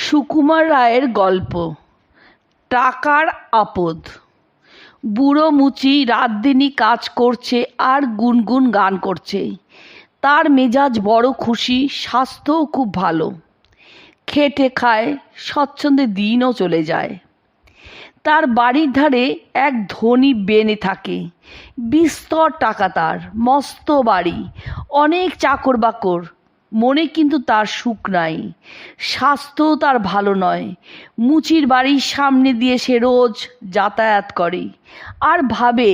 সুকুমার রায়ের গল্প টাকার আপদ। বুড়ো মুচি রাতদিনই কাজ করছে আর গুনগুন গান করছে। তার মেজাজ বড় খুশি, স্বাস্থ্যও খুব ভালো। খেটে খায়, স্বচ্ছন্দে দিনও চলে যায়। তার বাড়ির ধারে এক ধনী বেনে থাকে। বিস্তর টাকা তার, মস্ত বাড়ি, অনেক চাকর বাকর। মনে কিন্তু তার সুখ নাই, স্বাস্থ্যও তার ভালো নয়। মুচির বাড়ির সামনে দিয়ে সে রোজ যাতায়াত করে আর ভাবে,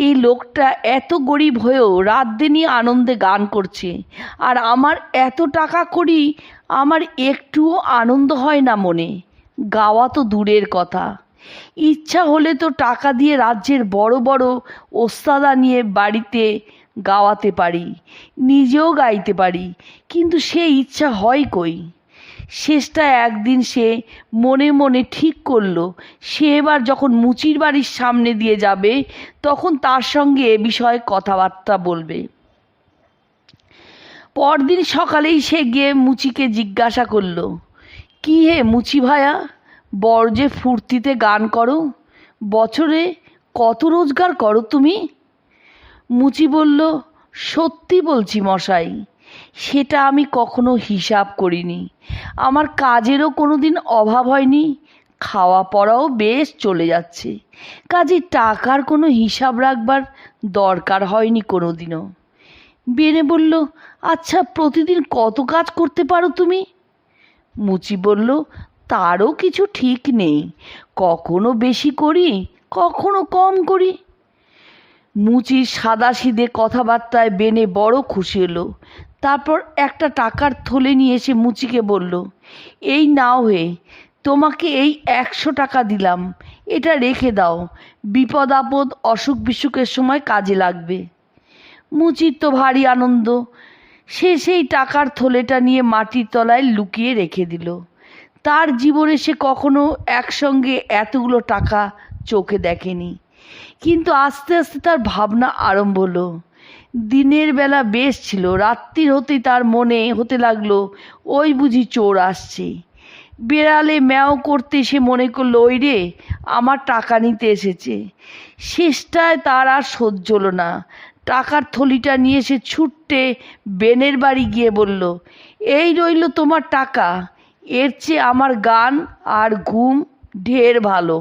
এই লোকটা এত গরিব হয়েও রাত দিনই আনন্দে গান করছে, আর আমার এত টাকা করি, আমার একটুও আনন্দ হয় না মনে। গাওয়া তো দূরের কথা, ইচ্ছা হলে তো টাকা দিয়ে রাজ্যের বড় বড় ওস্তাদ নিয়ে বাড়িতে গাওয়াতে পারি, নিজেও গাইতে পারি, কিন্তু সে ইচ্ছা হয় কই। শেষটা একদিন সে মনে মনে ঠিক করলো, সে এবার যখন মুচির বাড়ির সামনে দিয়ে যাবে, তখন তার সঙ্গে এ বিষয়ে কথাবার্তা বলবে। পরদিন সকালেই সে গিয়ে মুচিকে জিজ্ঞাসা করলো, কি হে মুচি ভায়া, বড় যে ফুর্তিতে গান করো, বছরে কত রোজগার করো তুমি? মুচি বলল, সত্যি বলছি মশাই, সেটা আমি কখনো হিসাব করিনি। আমার কাজেরও কোনো দিন অভাব হয়নি, খাওয়া পড়াও বেশ চলে যাচ্ছে, কাজে টাকার কোনো হিসাব রাখবার দরকার হয়নি কোনো দিনও। বেনে বলল, আচ্ছা প্রতিদিন কত কাজ করতে পারো তুমি? মুচি বলল, তারও কিছু ঠিক নেই, কখনো বেশি করি, কখনো কম করি। মুচির সাদাসিধে কথাবার্তায় বেনে বড় খুশি হলো। তারপর একটা টাকার থলে নিয়ে এসে মুচিকে বলল, এই নাও হে, তোমাকে এই 100 টাকা দিলাম, এটা রেখে দাও, বিপদ আপদ অসুখ বিসুখের সময় কাজে লাগবে। মুচির তো ভারী আনন্দ, সে সেই টাকার থলেটা নিয়ে মাটির তলায় লুকিয়ে রেখে দিল। তার জীবনে সে কখনো একসঙ্গে এতগুলো টাকা চোখে দেখেনি। কিন্তু আস্তে আস্তে তার ভাবনা আরম্ভ হলো। দিনের বেলা বেশ ছিল, রাত্রির হতেই তার মনে হতে লাগলো, ওই বুঝি চোর আসছে। বেড়ালে ম্যাও করতে সে মনে করলো, ওই রে, আমার টাকা নিতে এসেছে। শেষটায় তার আর সহ্য হলো না, টাকার থলিটা নিয়ে সে ছুট্টে বেনের বাড়ি গিয়ে বলল, এই রইল তোমার টাকা, এর চেয়ে আমার গান আর ঘুম ঢের ভালো।